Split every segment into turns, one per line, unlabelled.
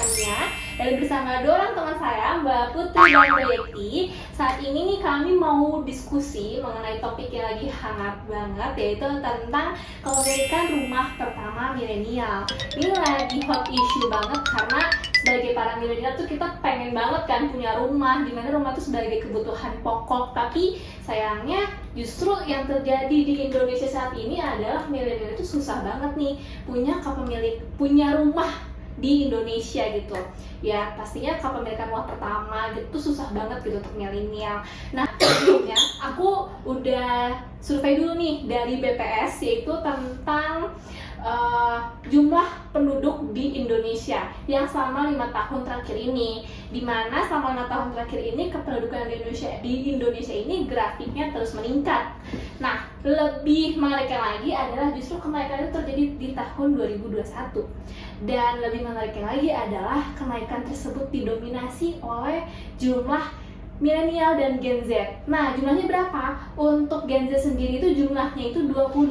pembahasannya dan bersama dua orang teman saya, Mbak Putri dan Mbak Yeti. Saat ini nih kami mau diskusi mengenai topik yang lagi hangat banget, yaitu tentang kepemilikan rumah pertama milenial. Ini lagi hot issue banget karena sebagai para milenial tuh kita pengen banget kan punya rumah, dimana rumah tuh sebagai kebutuhan pokok. Tapi sayangnya justru yang terjadi di Indonesia saat ini adalah milenial itu susah banget nih punya rumah di Indonesia gitu. Ya pastinya kepemilikan rumah pertama gitu susah banget gitu untuk milenial. Nah sebelumnya aku udah survei dulu nih dari BPS, yaitu tentang jumlah penduduk di Indonesia yang selama 5 tahun terakhir ini, dimana selama 5 tahun terakhir ini kependudukan di Indonesia ini grafiknya terus meningkat. Nah, lebih mengerikan lagi adalah justru kenaikan itu terjadi di tahun 2021, dan lebih mengerikan lagi adalah kenaikan tersebut didominasi oleh jumlah milenial dan Gen Z. Nah, jumlahnya berapa? Untuk Gen Z sendiri itu jumlahnya itu 28%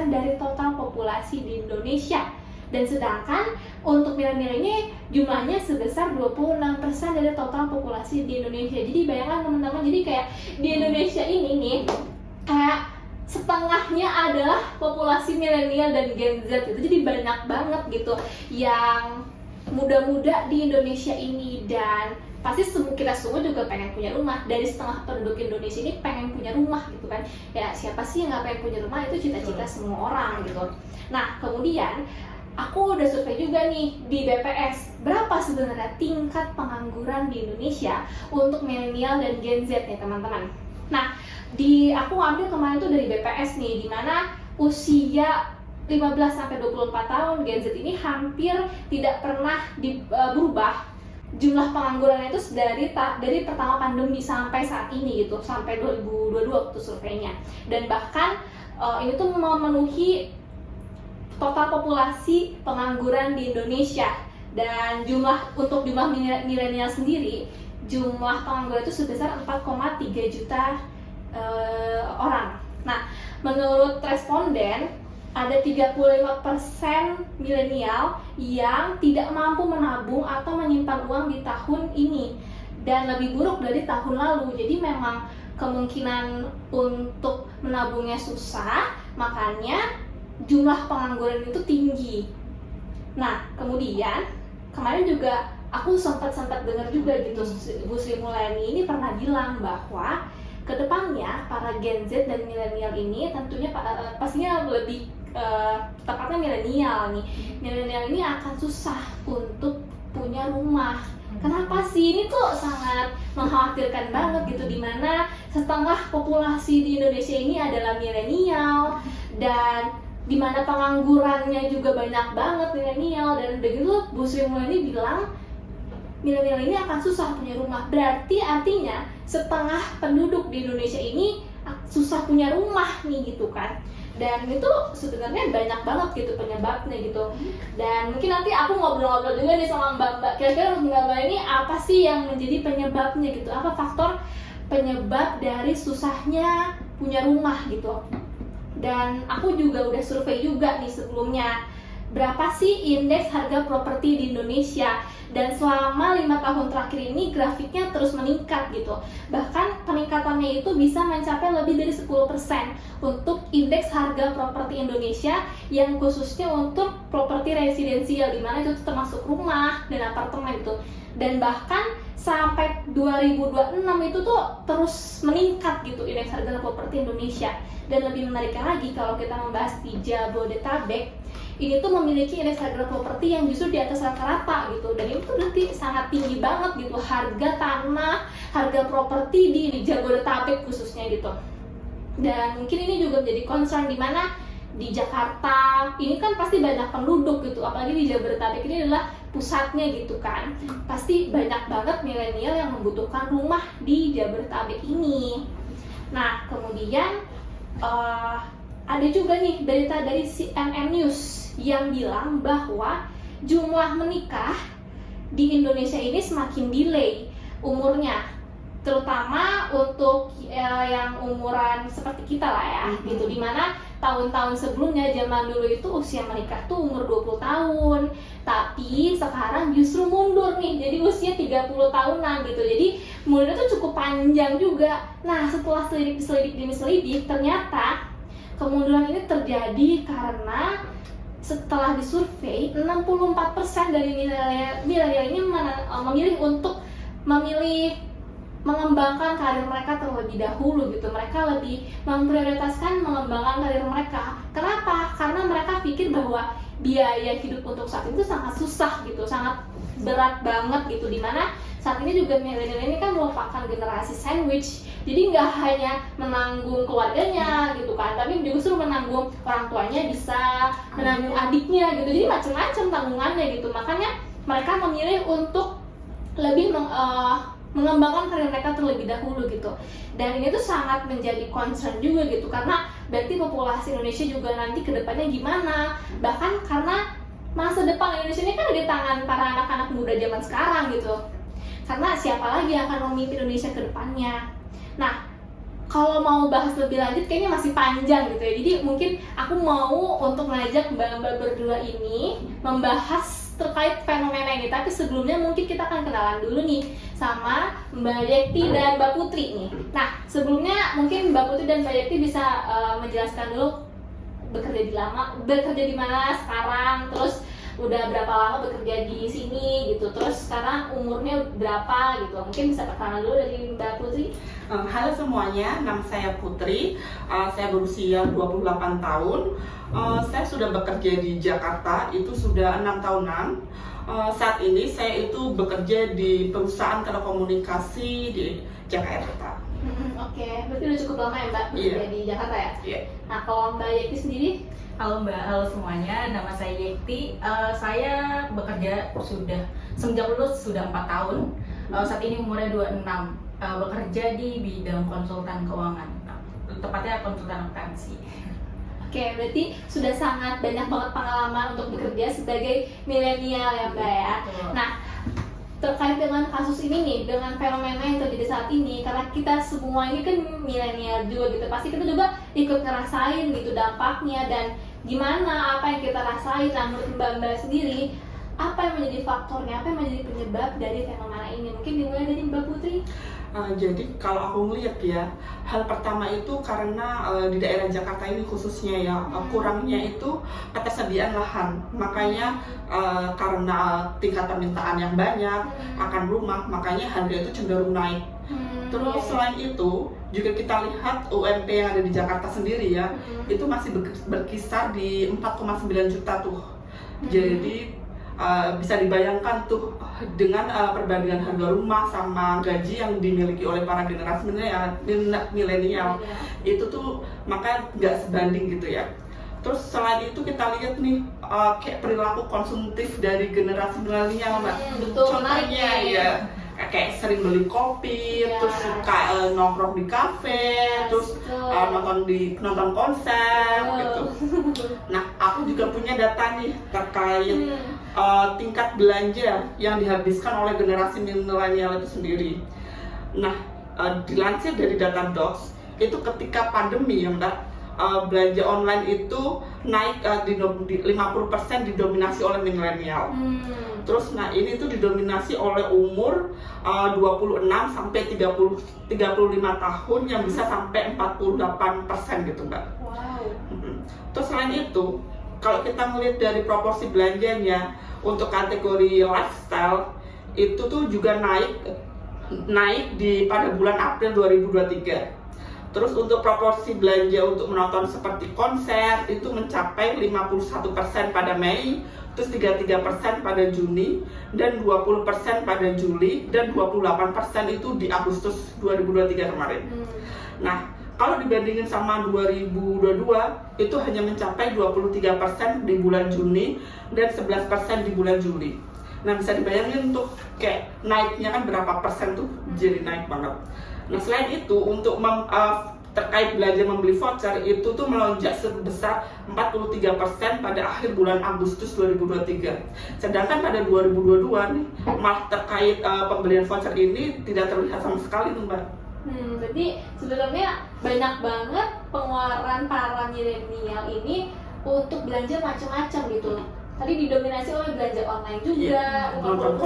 dari total populasi di Indonesia. Dan sedangkan untuk milenial ini jumlahnya sebesar 26% dari total populasi di Indonesia. Jadi bayangkan teman-teman, jadi kayak di Indonesia ini nih kayak setengahnya adalah populasi milenial dan Gen Z gitu. Jadi banyak banget gitu yang muda-muda di Indonesia ini, dan pasti kita semua juga pengen punya rumah. Dari setengah penduduk Indonesia ini pengen punya rumah gitu kan. Ya siapa sih yang gak pengen punya rumah, itu cita-cita semua orang gitu. Nah kemudian aku udah survei juga nih di BPS, berapa sebenarnya tingkat pengangguran di Indonesia untuk milenial dan Gen Z nih teman-teman. Nah aku ambil kemarin tuh dari BPS nih, dimana usia 15-24 tahun Gen Z ini hampir tidak pernah berubah jumlah penganggurannya itu dari pertama pandemi sampai saat ini gitu, sampai 2022 waktu surveinya. Dan bahkan ini tuh memenuhi total populasi pengangguran di Indonesia. Dan untuk jumlah milenial sendiri, jumlah pengangguran itu sebesar 4,3 juta orang. Nah, menurut responden ada 35% milenial yang tidak mampu menabung atau menyimpan uang di tahun ini, dan lebih buruk dari tahun lalu. Jadi memang kemungkinan untuk menabungnya susah, makanya jumlah pengangguran itu tinggi. Nah kemudian kemarin juga aku sempat dengar juga gitu, Bu Sri Mulyani ini pernah bilang bahwa kedepannya para Gen Z dan milenial ini tentunya pastinya lebih tepatnya milenial nih. Milenial ini akan susah untuk punya rumah. Kenapa sih? Ini tuh sangat mengkhawatirkan banget gitu, dimana setengah populasi di Indonesia ini adalah milenial, dan dimana penganggurannya juga banyak banget milenial. Dan begitu Bu Sri Mulyani bilang milenial ini akan susah punya rumah, berarti artinya setengah penduduk di Indonesia ini susah punya rumah nih gitu kan. Dan itu sebenarnya banyak banget gitu penyebabnya gitu. Dan mungkin nanti aku ngobrol-ngobrol juga nih sama Mbak. Kira-kira Mbak ini apa sih yang menjadi penyebabnya gitu? Apa faktor penyebab dari susahnya punya rumah gitu? Dan aku juga udah survei juga nih sebelumnya, berapa sih indeks harga properti di Indonesia. Dan selama 5 tahun terakhir ini grafiknya terus meningkat gitu. Bahkan peningkatannya itu bisa mencapai lebih dari 10% untuk indeks harga properti Indonesia, yang khususnya untuk properti residensial, dimana itu termasuk rumah dan apartemen gitu. Dan bahkan sampai 2026 itu tuh terus meningkat gitu indeks harga properti Indonesia. Dan lebih menariknya lagi kalau kita membahas di Jabodetabek, ini tuh memiliki indeks harga properti yang justru di atas rata-rata gitu. Dan itu berarti sangat tinggi banget gitu harga tanah, harga properti di Jabodetabek khususnya gitu. Dan mungkin ini juga menjadi concern, di mana di Jakarta ini kan pasti banyak penduduk gitu, apalagi di Jabodetabek ini adalah pusatnya gitu kan. Pasti banyak banget milenial yang membutuhkan rumah di Jabodetabek ini. Nah kemudian ada juga nih berita dari CNN News yang bilang bahwa jumlah menikah di Indonesia ini semakin delay umurnya, terutama untuk yang umuran seperti kita lah ya gitu, dimana tahun-tahun sebelumnya, zaman dulu itu usia menikah tuh umur 20 tahun. Tapi sekarang justru mundur nih, jadi usia 30 tahunan gitu. Jadi mundurnya tuh cukup panjang juga. Nah, setelah selidik, ternyata kemunduran ini terjadi karena setelah disurvei 64% dari milenial ini memilih mengembangkan karir mereka terlebih dahulu gitu. Mereka lebih memprioritaskan mengembangkan karir mereka. Kenapa? Karena mereka pikir bahwa biaya hidup untuk saat itu sangat susah gitu, sangat berat banget gitu. Dimana saat ini juga milenial ini kan merupakan generasi sandwich, jadi nggak hanya menanggung keluarganya gitu kan, tapi justru menanggung orang tuanya, bisa menanggung adiknya gitu, jadi macam-macam tanggungannya gitu. Makanya mereka memilih untuk lebih mengembangkan karir mereka terlebih dahulu gitu. Dan ini tuh sangat menjadi concern juga gitu, karena berarti populasi Indonesia juga nanti kedepannya gimana. Bahkan karena masa depan Indonesia ini kan ada di tangan para anak-anak muda zaman sekarang gitu, karena siapa lagi yang akan memimpin Indonesia ke depannya. Nah, kalau mau bahas lebih lanjut kayaknya masih panjang gitu ya. Jadi mungkin aku mau untuk ngajak mbak-mbak berdua ini membahas terkait fenomena ini. Tapi sebelumnya mungkin kita akan kenalan dulu nih sama Mbak Yekti dan Mbak Putri nih. Nah, sebelumnya mungkin Mbak Putri dan Mbak Yekti bisa menjelaskan dulu bekerja di mana sekarang, terus udah berapa lama bekerja di sini gitu, terus sekarang umurnya berapa gitu. Mungkin bisa perkenalan dulu dari Mbak Putri.
Halo semuanya, nama saya Putri, saya berusia 28 tahun. Saya sudah bekerja di Jakarta, itu sudah 6 tahunan. Saat ini saya itu bekerja di perusahaan telekomunikasi di Jakarta.
Oke, berarti udah cukup lama ya Mbak bekerja di Jakarta ya?
Iya.
Nah, kalau Mbak Yekti sendiri?
Halo Mbak, halo semuanya, nama saya Yekti. Saya bekerja sudah semenjak lulus sudah 4 tahun. Saat ini umurnya 26. Bekerja di bidang konsultan keuangan, tepatnya konsultan akuntansi.
Oke, berarti sudah sangat banyak banget pengalaman untuk bekerja sebagai milenial ya Mbak ya. Nah, terkait dengan kasus ini nih, dengan fenomena yang terjadi saat ini, karena kita semua ini kan milenial juga gitu, pasti kita juga ikut ngerasain gitu dampaknya dan gimana, apa yang kita rasain. Nah, menurut Mbak sendiri, apa yang menjadi faktornya, apa yang menjadi penyebab dari fenomena ini? Mungkin dimulai dari Mbak Putri.
Jadi kalau aku melihat ya, hal pertama itu karena di daerah Jakarta ini khususnya ya, kurangnya itu ketersediaan lahan. Makanya karena tingkat permintaan yang banyak akan rumah, makanya harga itu cenderung naik. Terus selain itu juga kita lihat UMP yang ada di Jakarta sendiri ya, itu masih berkisar di 4,9 juta tuh. Jadi bisa dibayangkan tuh dengan perbandingan harga rumah sama gaji yang dimiliki oleh para generasi milenial itu tuh maka nggak sebanding gitu ya. Terus selain itu kita lihat nih kayak perilaku konsumtif dari generasi milenial Mbak. Contohnya ya kayak sering beli kopi, terus suka nongkrong di kafe, terus nonton konser gitu. Nah, aku juga punya data nih terkait tingkat belanja yang dihabiskan oleh generasi milenial itu sendiri. Nah, dilansir dari Datadogs, itu ketika pandemi ya Mbak, belanja online itu naik di 50% didominasi oleh milenial. Terus nah ini tuh didominasi oleh umur 26 sampai 35 tahun yang bisa sampai 48% gitu Mbak.
Wow.
Terus selain itu, kalau kita melihat dari proporsi belanjanya untuk kategori lifestyle itu tuh juga naik pada bulan April 2023. Terus untuk proporsi belanja untuk menonton seperti konser itu mencapai 51% pada Mei, terus 33% pada Juni, dan 20% pada Juli, dan 28% itu di Agustus 2023 kemarin. Nah, kalau dibandingin sama 2022 itu hanya mencapai 23% di bulan Juni dan 11% di bulan Juli. Nah, bisa dibayangin tuh kayak naiknya kan berapa persen tuh, jadi naik banget. Nah, selain itu untuk terkait belanja membeli voucher itu tuh melonjak sebesar 43% pada akhir bulan Agustus 2023. Sedangkan pada 2022 nih malah terkait pembelian voucher ini tidak terlihat sama sekali tuh Mbak.
Berarti sebenarnya banyak banget pengeluaran para milenial ini untuk belanja macam-macam gitu. Tadi didominasi oleh belanja online juga,
nonton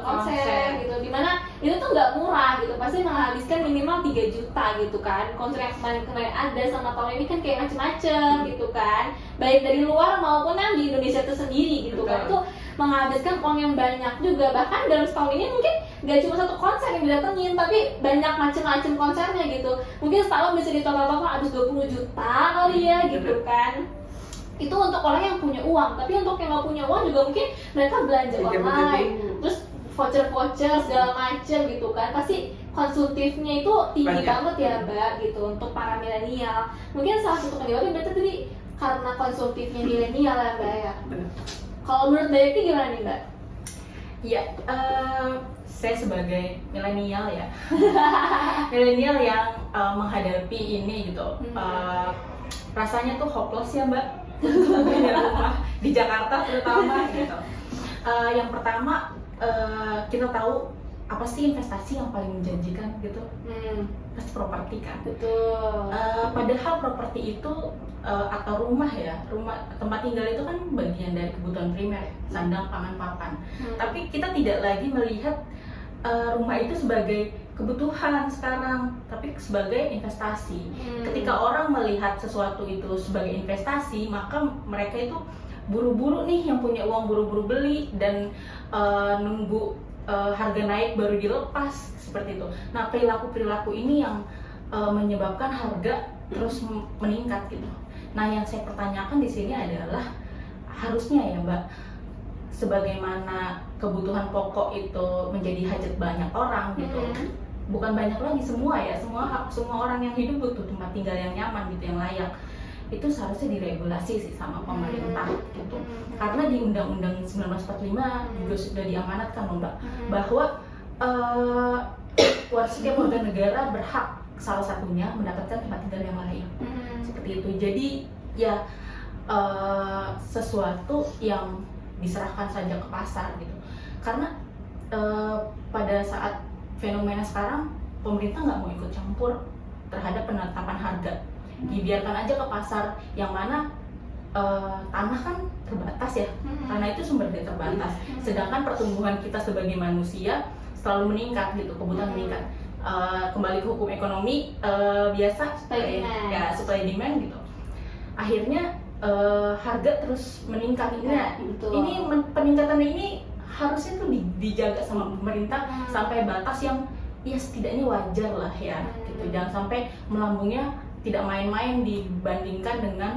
konser gitu. Dimana itu tuh nggak murah gitu, pasti menghabiskan minimal 3 juta gitu kan. Konser yang kemarin ada sama tahun ini kan kayak macam-macam gitu kan, baik dari luar maupun yang di Indonesia itu sendiri gitu kan. Itu menghabiskan uang yang banyak juga. Bahkan dalam setahun ini mungkin gak cuma satu konser yang didatengin, tapi banyak macam-macam konsernya gitu. Mungkin setahun bisa ditotal-total habis 20 juta kali ya gitu kan. Itu untuk orang yang punya uang, tapi untuk yang nggak punya uang juga mungkin mereka belanja online, terus voucher segala macam gitu kan. Pasti konsumtifnya itu tinggi banget ya Mbak gitu untuk para milenial. Mungkin salah satu penyebabnya berarti tadi karena konsumtifnya milenial ya Mbak ya. Kalau menurut Mbak Yeti gimana nih Mbak?
Ya, saya sebagai milenial ya, milenial yang menghadapi ini gitu, rasanya tuh hopeless ya Mbak, untuk punya rumah di Jakarta terutama gitu. Yang pertama, kita tahu apa sih investasi yang paling menjanjikan gitu? Pasti properti kan.
Betul.
Padahal properti itu atau rumah ya, rumah tempat tinggal itu kan bagian dari kebutuhan primer, sandang, pangan, papan. Tapi kita tidak lagi melihat rumah itu sebagai kebutuhan sekarang, tapi sebagai investasi. Ketika orang melihat sesuatu itu sebagai investasi, maka mereka itu buru-buru nih, yang punya uang buru-buru beli dan nunggu harga naik baru dilepas seperti itu. Nah, perilaku ini yang menyebabkan harga terus meningkat gitu. Nah, yang saya pertanyakan di sini adalah harusnya ya Mbak, sebagaimana kebutuhan pokok itu menjadi hajat banyak orang gitu, bukan banyak lagi, semua ya, semua orang yang hidup butuh tempat tinggal yang nyaman gitu, yang layak. Itu seharusnya diregulasi sih sama pemerintah gitu. Karena di Undang-Undang 1945 juga sudah diamanatkan loh Mbak, bahwa setiap warga negara berhak salah satunya mendapatkan tempat tinggal yang layak. Seperti itu. Jadi ya sesuatu yang diserahkan saja ke pasar gitu. Karena pada saat fenomena sekarang, pemerintah nggak mau ikut campur terhadap penetapan harga. Dibiarkan aja ke pasar, yang mana tanah kan terbatas ya, tanah itu sumber daya terbatas. Sedangkan pertumbuhan kita sebagai manusia selalu meningkat gitu, kebutuhan meningkat. Kembali ke hukum ekonomi biasa, supply demand gitu. Akhirnya harga terus meningkat. Ini peningkatan ini harusnya tuh dijaga sama pemerintah sampai batas yang ya setidaknya wajar lah ya gitu. Jangan sampai melambungnya tidak main-main dibandingkan dengan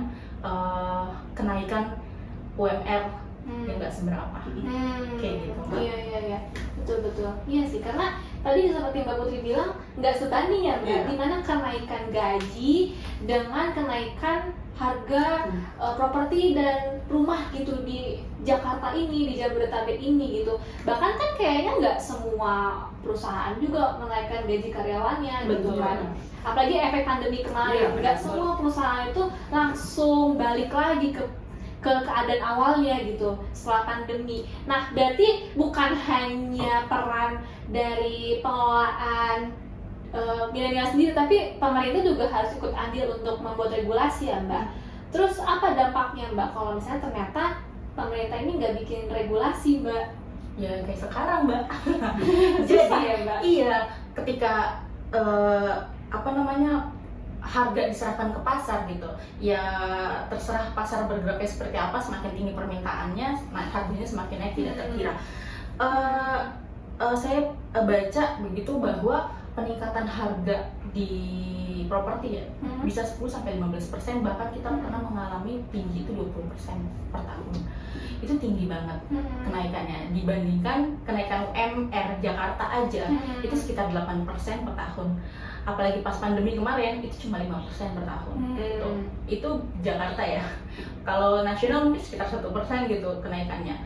kenaikan UMR yang nggak seberapa. Kayak gitu Mbak.
Iya, betul. Iya sih, karena tadi seperti Mbak Putri bilang nggak sebanding ya Mbak, dimana kenaikan gaji dengan kenaikan harga properti dan rumah gitu di Jakarta ini, di Jabodetabek ini gitu. Bahkan kan kayaknya nggak semua perusahaan juga menaikkan gaji karyawannya gitu kan. Apalagi efek pandemi kemarin, nggak semua perusahaan itu langsung balik lagi ke keadaan awalnya gitu setelah pandemi. Nah, berarti bukan hanya peran dari pengelolaan milenial sendiri, tapi pemerintah juga harus ikut andil untuk membuat regulasi ya Mbak. Terus apa dampaknya Mbak kalau misalnya ternyata pemerintah ini nggak bikin regulasi Mbak?
Ya kayak sekarang Mbak.
Jadi ya Mbak?
Iya, ketika harga diserahkan ke pasar gitu, ya terserah pasar bergeraknya seperti apa. Semakin tinggi permintaannya, harganya semakin naik tidak terkira. Saya baca begitu bahwa peningkatan harga di properti ya bisa 10-15%, bahkan kita pernah mengalami tinggi itu 20% per tahun. Itu tinggi banget kenaikannya dibandingkan kenaikan UMR Jakarta aja itu sekitar 8% per tahun. Apalagi pas pandemi kemarin itu cuma 5% per tahun. Itu Jakarta ya. Kalau nasional mungkin sekitar 1% gitu kenaikannya.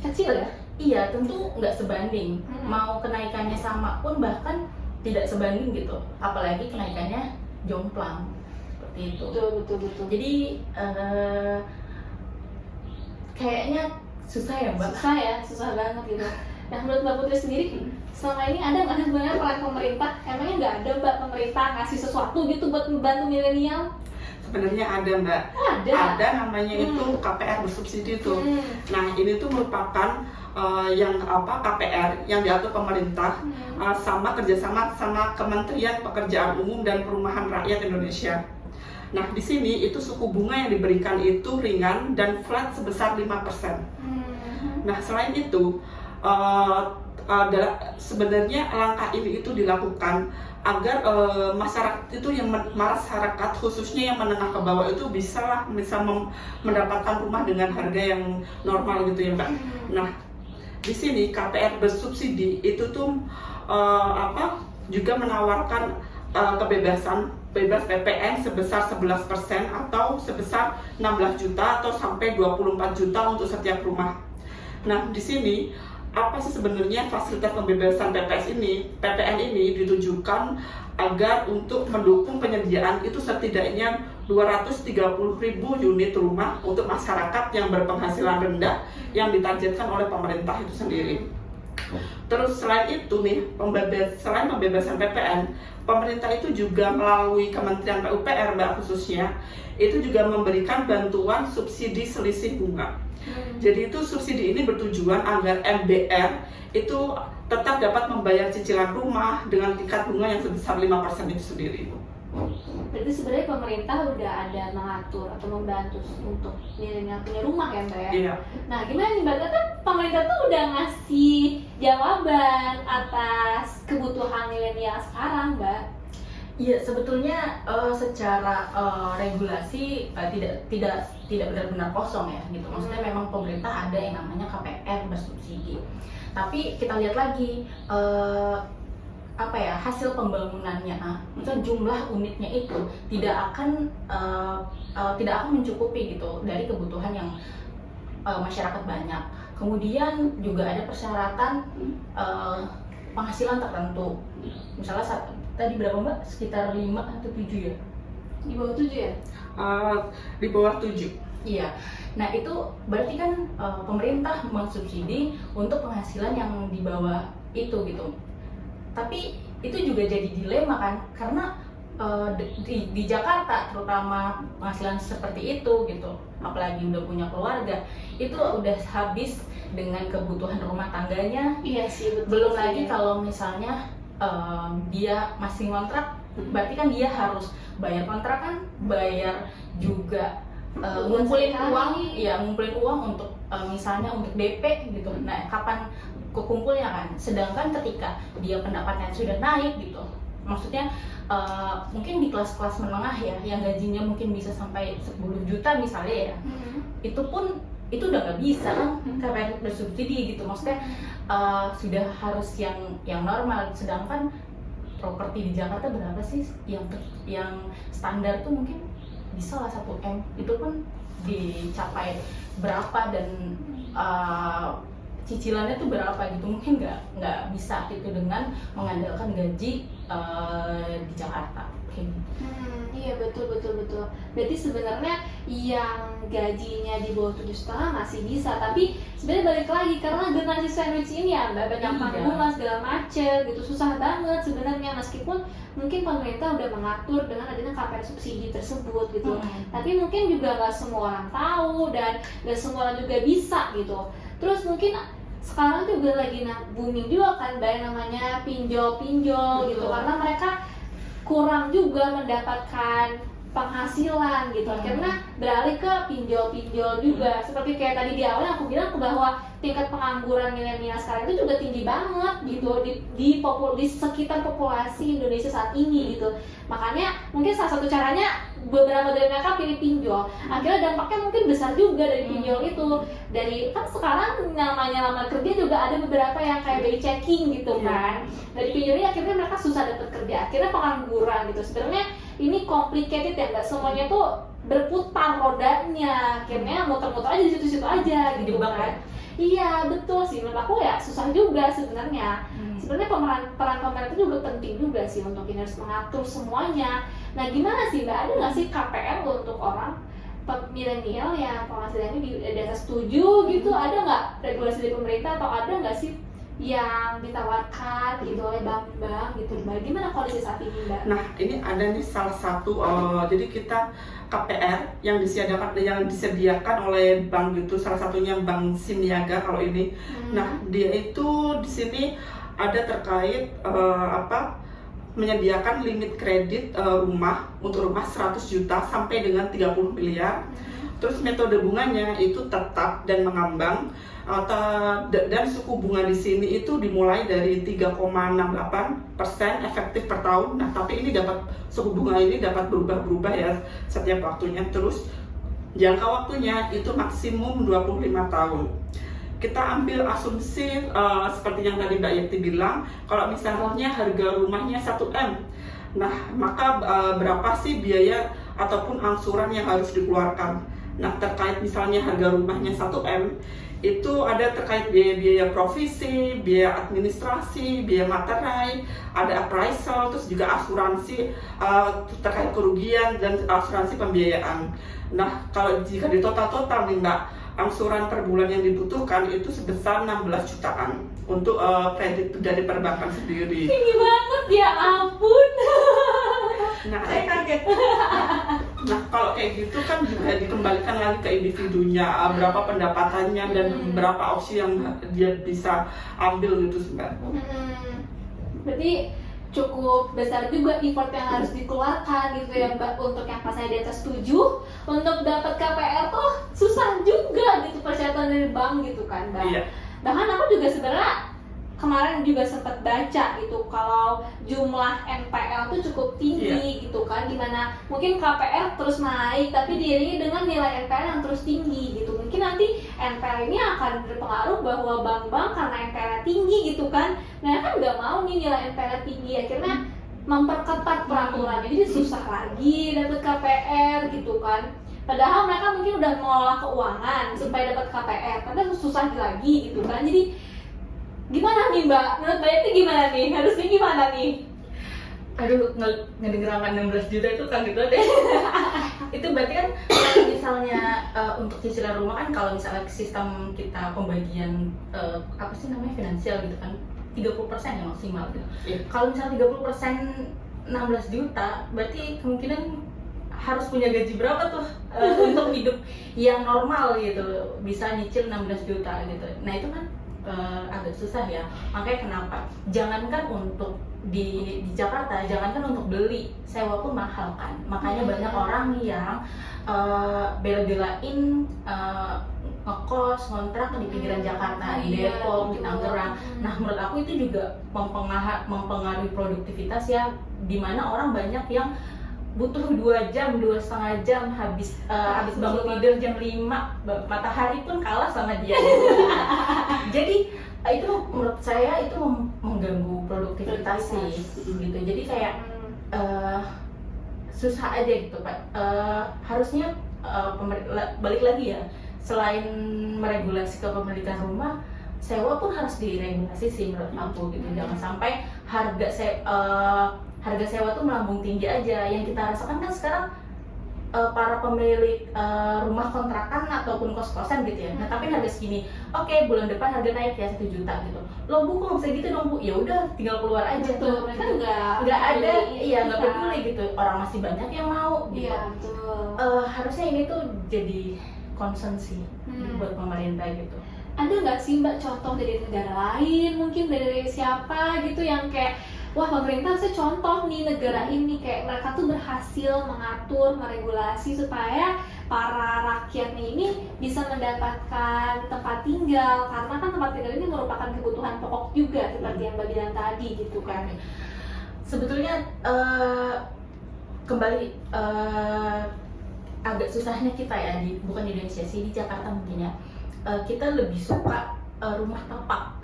Kecil ya?
Iya, tentu nggak sebanding. Mau kenaikannya sama pun bahkan tidak sebanding gitu. Apalagi kenaikannya jomplang seperti itu.
Betul.
Jadi kayaknya susah ya Mbak.
Susah banget gitu. Nah, menurut Mbak Putri sendiri selama ini ada nggak sih sebenarnya peran pemerintah? Emangnya nggak ada Mbak pemerintah ngasih sesuatu gitu buat membantu milenial?
Sebenarnya ada Mbak.
Ada.
Ada namanya itu KPR bersubsidi tuh. Nah ini tuh merupakan KPR yang diatur pemerintah sama kerjasama sama Kementerian Pekerjaan Umum dan Perumahan Rakyat Indonesia. Nah di sini itu suku bunga yang diberikan itu ringan dan flat sebesar 5%. Nah selain itu sebenarnya langkah ini itu dilakukan agar masyarakat itu masyarakat khususnya yang menengah ke bawah itu bisa mendapatkan rumah dengan harga yang normal gitu ya Mbak. Nah di sini KPR bersubsidi itu tuh juga menawarkan kebebasan bebas PPN sebesar 11% atau sebesar 16 juta atau sampai 24 juta untuk setiap rumah. Nah di sini apa sih sebenarnya fasilitas pembebasan PPN ini ditujukan agar untuk mendukung penyediaan itu setidaknya 230.000 unit rumah untuk masyarakat yang berpenghasilan rendah yang ditargetkan oleh pemerintah itu sendiri. Terus selain itu nih, selain pembebasan PPN, pemerintah itu juga melalui Kementerian PUPR Mbak khususnya, itu juga memberikan bantuan subsidi selisih bunga. Jadi itu subsidi ini bertujuan agar MBR itu tetap dapat membayar cicilan rumah dengan tingkat bunga yang sebesar 5% itu sendiri.
Berarti sebenarnya pemerintah udah ada mengatur atau membantu untuk milenial punya rumah ya Mbak ya?
Iya.
Nah gimana nih Mbak, kan pemerintah tuh udah ngasih jawaban atas kebutuhan milenial sekarang Mbak.
Iya, sebetulnya secara regulasi tidak benar-benar kosong ya gitu. Maksudnya memang pemerintah ada yang namanya KPR bersubsidi. Tapi kita lihat lagi hasil pembangunannya, misalnya jumlah unitnya itu tidak akan mencukupi gitu dari kebutuhan yang masyarakat banyak. Kemudian juga ada persyaratan penghasilan tertentu. Misalnya tadi berapa Mbak? Sekitar 5 atau 7 ya?
Di bawah 7 ya?
Di bawah 7.
Iya. Nah itu berarti kan pemerintah mensubsidi untuk penghasilan yang di bawah itu gitu. Tapi itu juga jadi dilema kan, karena di Jakarta terutama penghasilan seperti itu gitu, apalagi udah punya keluarga, itu udah habis dengan kebutuhan rumah tangganya.
Iya sih, betul.
Belum lagi kalau misalnya dia masih ngontrak, berarti kan dia harus bayar kontrakan, bayar juga ngumpulin uang untuk misalnya untuk DP gitu. Nah kapan kekumpulnya kan? Sedangkan ketika dia pendapatnya sudah naik gitu, maksudnya mungkin di kelas-kelas menengah ya, yang gajinya mungkin bisa sampai 10 juta misalnya ya, itu pun itu udah nggak bisa kan KPR bersubsidi gitu. Maksudnya sudah harus yang normal. Sedangkan properti di Jakarta berapa sih yang standar tuh mungkin bisa lah 1M, itu pun dicapai berapa dan cicilannya tuh berapa gitu, mungkin nggak bisa gitu dengan mengandalkan gaji di Jakarta kayak gitu.
Iya betul. Berarti sebenarnya yang gajinya di bawah 7,5 masih bisa, tapi sebenarnya balik lagi karena generasi sandwich ini ya Mbak, banyak tanggungan segala macet gitu, susah banget sebenarnya, meskipun mungkin pemerintah udah mengatur dengan adanya KPR subsidi tersebut gitu. Tapi mungkin juga nggak semua orang tahu dan nggak semua orang juga bisa gitu. Terus mungkin sekarang juga lagi booming juga kan Mbak, yang namanya pinjol gitu, karena mereka kurang juga mendapatkan penghasilan gitu, karena beralih ke pinjol juga. Seperti kayak tadi di awal aku bilang bahwa tingkat pengangguran milenial sekarang itu juga tinggi banget gitu di sekitar populasi Indonesia saat ini gitu. Makanya mungkin salah satu caranya beberapa dari mereka pilih pinjol. Akhirnya dampaknya mungkin besar juga dari pinjol itu. Dari kan sekarang namanya lamar kerja juga ada beberapa yang kayak BI checking gitu kan. Dari pinjol ini akhirnya mereka susah dapat kerja. Akhirnya pengangguran gitu. Sebenarnya ini complicated ya, nggak semuanya tuh berputar rodanya. Akhirnya muter-muter aja di situ-situ aja gitu kan. Iya betul sih, menurut aku ya susah juga sebenarnya. Sebenarnya peran pemerintah juga penting juga sih untuk ini, harus mengatur semuanya. Nah gimana sih Mbak, ada nggak sih KPR untuk orang milenial yang penghasilannya di atas 7 gitu? Ada nggak regulasi dari pemerintah atau ada nggak sih yang ditawarkan gitu oleh bank-bank gitu Mbak. Gimana kondisi saat ini Mbak?
Nah, ini ada nih salah satu, jadi kita KPR yang disediakan oleh bank gitu, salah satunya Bank Siniaga kalau ini. Nah, dia itu di sini ada terkait menyediakan limit kredit rumah untuk rumah 100 juta sampai dengan 30 miliar. Terus metode bunganya itu tetap dan mengambang, dan suku bunga di sini itu dimulai dari 3,68% efektif per tahun. Nah, tapi ini suku bunga ini dapat berubah-berubah ya setiap waktunya. Terus jangka waktunya itu maksimum 25 tahun. Kita ambil asumsi seperti yang tadi Mbak Yeti bilang, kalau misalnya harga rumahnya 1M. Nah, maka berapa sih biaya ataupun angsuran yang harus dikeluarkan? Nah, terkait misalnya harga rumahnya 1M, itu ada terkait biaya provisi, biaya administrasi, biaya materai, ada appraisal, terus juga asuransi terkait kerugian dan asuransi pembiayaan. Nah, kalau jika di total nih Mbak, angsuran per bulan yang dibutuhkan itu sebesar 16 jutaan untuk kredit dari perbankan sendiri.
Tinggi banget ya ampun.
Nah,
Saya kaget.
Nah, kalau kayak gitu kan juga dikembalikan lagi ke individunya, berapa pendapatannya dan berapa opsi yang dia bisa ambil gitu Mbak.
Berarti cukup besar juga effort yang harus dikeluarkan gitu ya Mbak, untuk yang pas saya di atas 7 untuk dapat KPR tuh susah juga gitu persyaratan dari bank gitu kan Mbak.
Iya.
Bahkan aku juga sebenarnya kemarin juga sempat baca gitu kalau jumlah NPL tuh cukup tinggi gitu kan, dimana mungkin KPR terus naik tapi diiringi dengan nilai NPL yang terus tinggi gitu. Mungkin nanti NPL ini akan berpengaruh bahwa bank-bank karena NPL tinggi gitu kan, nah kan nggak mau nih nilai NPL tinggi, akhirnya memperketat peraturannya, jadi susah lagi dapat KPR gitu kan. Padahal mereka mungkin udah mengelola keuangan supaya dapat KPR, tapi susah lagi gitu kan. Jadi gimana nih Mbak? Menurut Mbak Yeti gimana nih? Harusnya gimana nih?
Aduh, ngedenger angka 16 juta itu kaget banget ya. Itu berarti kan kalau misalnya untuk cicilan rumah kan, kalau misalnya sistem kita pembagian apa sih namanya, finansial gitu kan, 30% ya maksimal gitu. Kalau misalnya 30% 16 juta, berarti kemungkinan harus punya gaji berapa tuh untuk hidup yang normal gitu, bisa nyicil 16 juta gitu. Nah itu kan agak susah ya. Makanya kenapa jangankan untuk di Jakarta, jangankan untuk beli, sewa pun mahal kan. Makanya banyak orang yang bela-belain ngekos, ngontrak di pinggiran Jakarta, di Depok, di Tangerang. Nah, menurut aku itu juga mempengaruhi produktivitas ya, dimana orang banyak yang butuh 2 jam, 2,5 jam habis bangun tidur jam 5, matahari pun kalah sama dia. Jadi itu menurut saya itu mengganggu produktivitas sih gitu. Jadi kayak susah aja gitu Pak. Harusnya balik lagi ya, selain meregulasi kepemilikan rumah, sewa pun harus diregulasi sih menurut aku gitu. Jangan sampai harga sewa tuh melambung tinggi aja. Yang kita rasakan kan sekarang para pemilik rumah kontrakan ataupun kos-kosan gitu ya. Nah, tapi harga segini, oke, bulan depan harga naik ya 1 juta gitu. Loh Bu, kok bisa gitu dong Bu? Ya udah, tinggal keluar aja tuh.
Mereka
nggak ada, iya nggak peduli gitu. Orang masih banyak yang mau gitu.
Iya, betul.
Harusnya ini tuh jadi concern sih buat pemerintah gitu.
Ada nggak sih Mbak contoh dari negara lain, mungkin dari siapa gitu yang kayak, wah pemerintah harusnya contoh nih negara ini, kayak mereka tuh berhasil mengatur, meregulasi supaya para rakyatnya ini bisa mendapatkan tempat tinggal, karena kan tempat tinggal ini merupakan kebutuhan pokok juga seperti yang Mbak bilang tadi gitu kan.
Sebetulnya kembali agak susahnya kita ya, bukan di Indonesia sih, di Jakarta mungkin ya, kita lebih suka rumah tapak.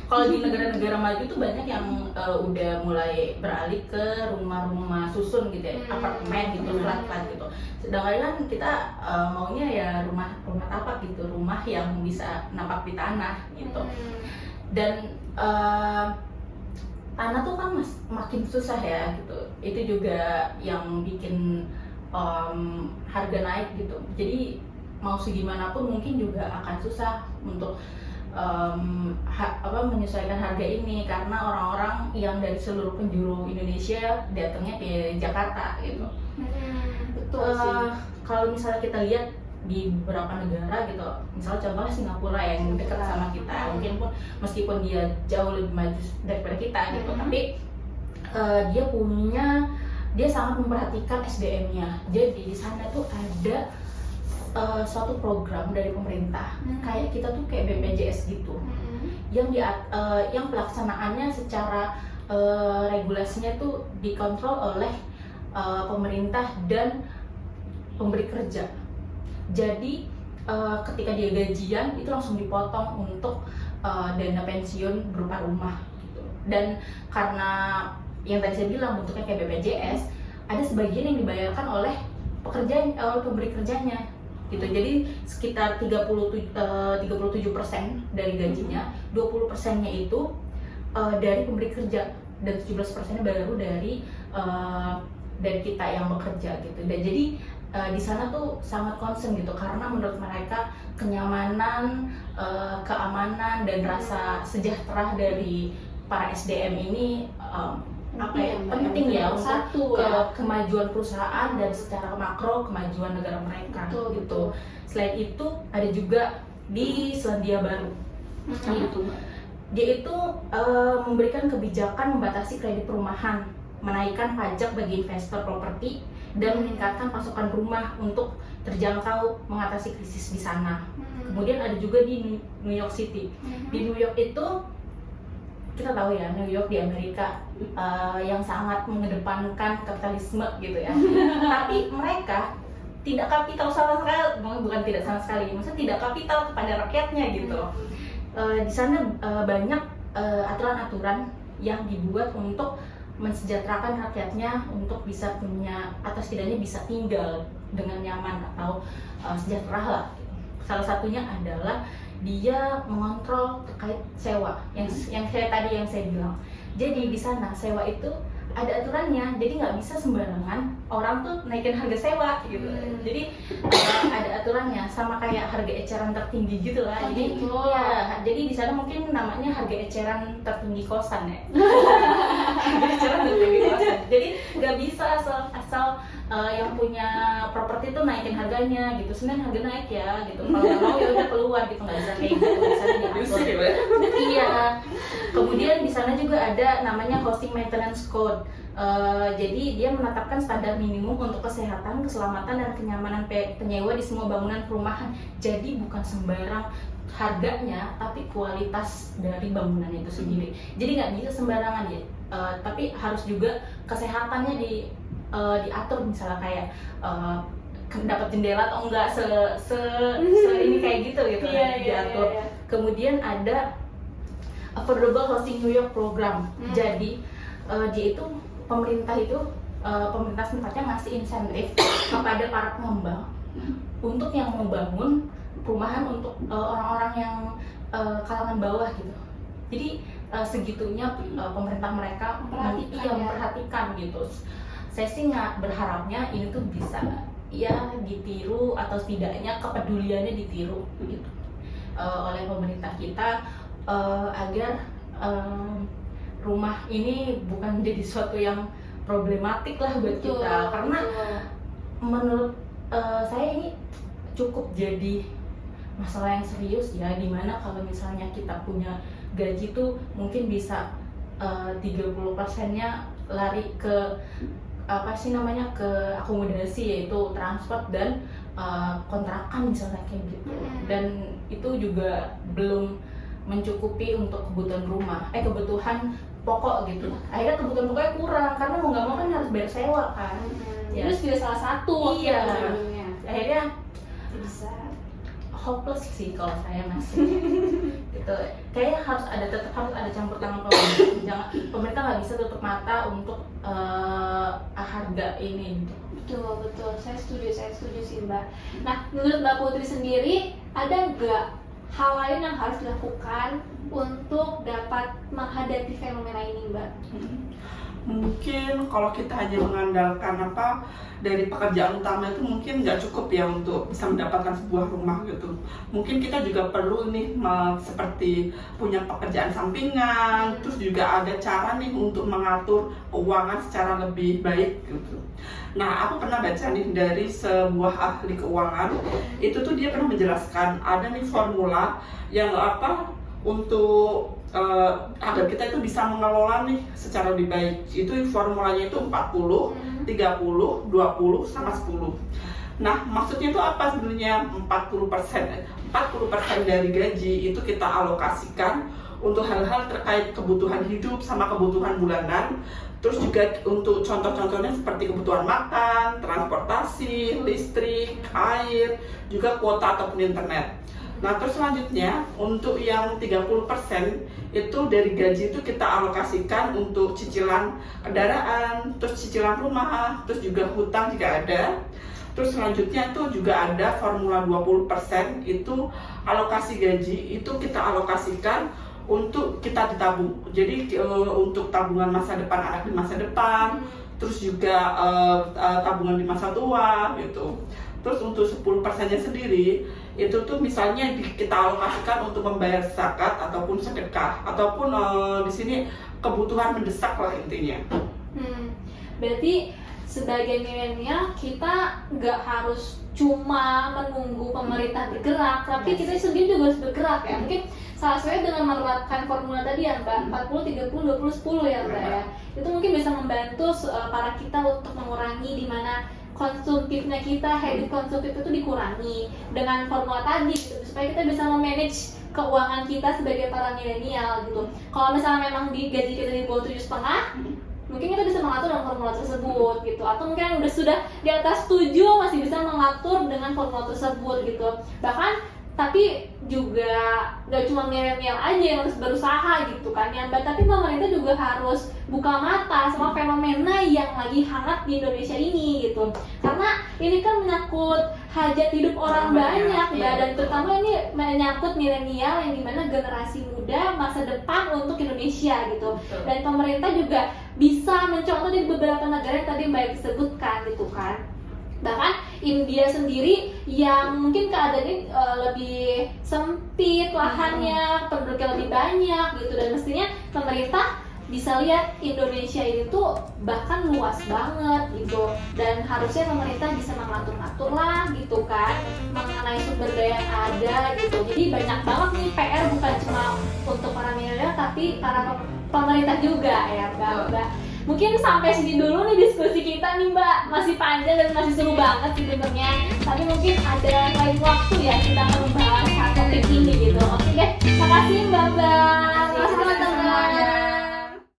Kalau di negara-negara maju tuh banyak yang udah mulai beralih ke rumah-rumah susun gitu ya, apartemen gitu, flat-flat gitu. Sedangkan kan kita maunya ya rumah tapak gitu, rumah yang bisa napak di tanah gitu. Dan tanah tuh kan makin susah ya gitu. Itu juga yang bikin harga naik gitu. Jadi mau segimanapun mungkin juga akan susah untuk menyesuaikan harga ini karena orang-orang yang dari seluruh penjuru Indonesia datangnya ke Jakarta gitu.
Betul sih.
Kalau misalnya kita lihat di beberapa negara gitu, misalnya contohnya Singapura yang dekat sama kita, mungkin pun meskipun dia jauh lebih maju daripada kita gitu, tapi dia sangat memperhatikan SDM-nya. Jadi di sana tuh ada suatu program dari pemerintah, kayak kita tuh kayak BPJS gitu, yang pelaksanaannya secara regulasinya tuh dikontrol oleh pemerintah dan pemberi kerja. Jadi ketika dia gajian itu langsung dipotong untuk dana pensiun berupa rumah gitu. Dan karena yang tadi saya bilang bentuknya kayak BPJS, ada sebagian yang dibayarkan oleh pemberi kerjanya gitu. Jadi sekitar 37% dari gajinya, 20%-nya itu dari pemberi kerja dan 17%-nya baru dari kita yang bekerja gitu. Dan jadi di sana tuh sangat concern gitu karena menurut mereka kenyamanan, keamanan dan rasa sejahtera dari para SDM ini penting ya untuk kemajuan perusahaan dan secara makro kemajuan negara mereka gitu. Selain itu ada juga di Selandia Baru gitu. Dia itu memberikan kebijakan membatasi kredit perumahan, menaikkan pajak bagi investor properti, dan meningkatkan pasokan rumah untuk terjangkau mengatasi krisis di sana. Kemudian ada juga di New York City. Di New York itu kita tahu ya, New York di Amerika yang sangat mengedepankan kapitalisme gitu ya. Tapi mereka tidak kapital sama sekali, bukan tidak sama sekali, maksudnya tidak kapital kepada rakyatnya gitu. Di sana banyak aturan-aturan yang dibuat untuk mensejahterakan rakyatnya untuk bisa punya atau setidaknya bisa tinggal dengan nyaman atau sejahtera lah. Salah satunya adalah dia mengontrol terkait sewa yang saya bilang. Jadi di sana sewa itu ada aturannya, jadi nggak bisa sembarangan orang tuh naikin harga sewa gitu. Jadi ada aturannya, sama kayak harga eceran tertinggi gitu lah. Jadi jadi di sana mungkin namanya harga eceran tertinggi kosan ya. Harga eceran tertinggi kosan. Jadi nggak bisa asal yang punya properti tuh naikin harganya gitu. Senin harga naik ya gitu. Kalau nggak mau ya udah keluar gitu, nggak bisa kayak gitu. Di sana diatur. Iya. Kemudian di sana juga ada namanya Housing Maintenance Code. Jadi dia menetapkan standar minimum untuk kesehatan, keselamatan, dan kenyamanan penyewa di semua bangunan perumahan. Jadi bukan sembarang harganya, tapi kualitas dari bangunan itu sendiri. Jadi nggak bisa sembarangan ya. Tapi harus juga kesehatannya diatur, misalnya kayak dapat jendela atau enggak ini kayak gitu diatur. Kemudian ada Affordable Housing New York Program. Jadi dia itu pemerintah tempatnya ngasih insentif kepada para pengembang untuk yang membangun perumahan untuk orang-orang yang kalangan bawah gitu. Jadi segitunya pemerintah mereka memperhatikan gitu. Saya sih nggak berharapnya ini tuh bisa ya ditiru atau setidaknya kepeduliannya ditiru gitu oleh pemerintah kita agar rumah ini bukan menjadi suatu yang problematik lah buat kita. Karena menurut saya ini cukup jadi masalah yang serius ya, dimana kalau misalnya kita punya gaji tuh mungkin bisa 30%-nya lari ke ke akomodasi, yaitu transport dan kontrakan misalnya kayak gitu. Dan itu juga belum mencukupi untuk kebutuhan kebutuhan pokok gitu. Akhirnya kebutuhan pokoknya kurang karena mau nggak mau kan harus bayar sewa kan.
Terus juga salah satu
akhirnya bisa hopeless sih kalau saya masih gitu. Kayaknya tetap harus ada campur tangan pemerintah. Pemerintah nggak bisa tutup mata untuk harga ini.
Betul, saya setuju sih Mbak. Nah, menurut Mbak Putri sendiri ada nggak hal lain yang harus dilakukan untuk dapat menghadapi fenomena ini, Mbak?
Mungkin kalau kita hanya mengandalkan dari pekerjaan utama itu mungkin nggak cukup ya untuk bisa mendapatkan sebuah rumah gitu. Mungkin kita juga perlu nih seperti punya pekerjaan sampingan, terus juga ada cara nih untuk mengatur keuangan secara lebih baik gitu. Nah, aku pernah baca nih dari sebuah ahli keuangan, itu tuh dia pernah menjelaskan ada nih formula yang untuk agar kita itu bisa mengelola nih secara lebih baik. Itu formulanya itu 40, 30, 20, sama 10. Nah, maksudnya itu apa sebenarnya? 40% dari gaji itu kita alokasikan untuk hal-hal terkait kebutuhan hidup sama kebutuhan bulanan. Terus juga untuk contoh-contohnya seperti kebutuhan makan, transportasi, listrik, air, juga kuota ataupun internet. Nah, terus selanjutnya untuk yang 30% itu dari gaji itu kita alokasikan untuk cicilan kendaraan, terus cicilan rumah, terus juga hutang jika ada. Terus selanjutnya itu juga ada formula 20% itu alokasi gaji itu kita alokasikan untuk kita ditabung. Jadi untuk tabungan masa depan anak di masa depan, terus juga tabungan di masa tua gitu. Terus untuk 10%-nya sendiri itu tuh misalnya kita alokasikan untuk membayar zakat ataupun sedekah ataupun di sini kebutuhan mendesak lah intinya.
Berarti sebagai milenial kita nggak harus cuma menunggu pemerintah bergerak, tapi kita sendiri juga harus bergerak ya. Mungkin salah satunya dengan menerapkan formula tadi ya Mbak, 40, 30, 20, 10 ya Mbak ya. Itu mungkin bisa membantu para kita untuk mengurangi di mana konsumtifnya kita, habit konsumtif itu dikurangi dengan formula tadi gitu, supaya kita bisa memanage keuangan kita sebagai para milenial gitu. Kalau misalnya memang di gaji kita di bawah 7,5, mungkin kita bisa mengatur dengan formula tersebut gitu, atau mungkin yang sudah di atas 7 masih bisa mengatur dengan formula tersebut gitu. Bahkan tapi juga gak cuma milenial aja yang harus berusaha gitu kan ya Mbak, tapi pemerintah juga harus buka mata sama fenomena yang lagi hangat di Indonesia ini gitu, karena ini kan menyangkut hajat hidup orang banyak Mbak, dan terutama ini menyangkut milenial yang dimana generasi muda masa depan untuk Indonesia gitu. Dan pemerintah juga bisa mencontoh di beberapa negara yang tadi Mbak disebutkan gitu kan. Bahkan India sendiri yang mungkin keadaannya lebih sempit lahannya, penduduknya lebih banyak gitu, dan mestinya pemerintah bisa lihat Indonesia ini tuh bahkan luas banget gitu, dan harusnya pemerintah bisa mengatur-atur lah gitu kan mengenai sumber daya yang ada gitu. Jadi banyak banget nih PR bukan cuma untuk para milenial tapi para pemerintah juga ya Mbak. Mungkin sampai sini dulu nih diskusi kita nih Mbak, masih panjang dan masih seru banget sebenarnya. Tapi mungkin ada lain waktu ya kita akan membahas topik ini gitu. Oke deh, makasih Mbak.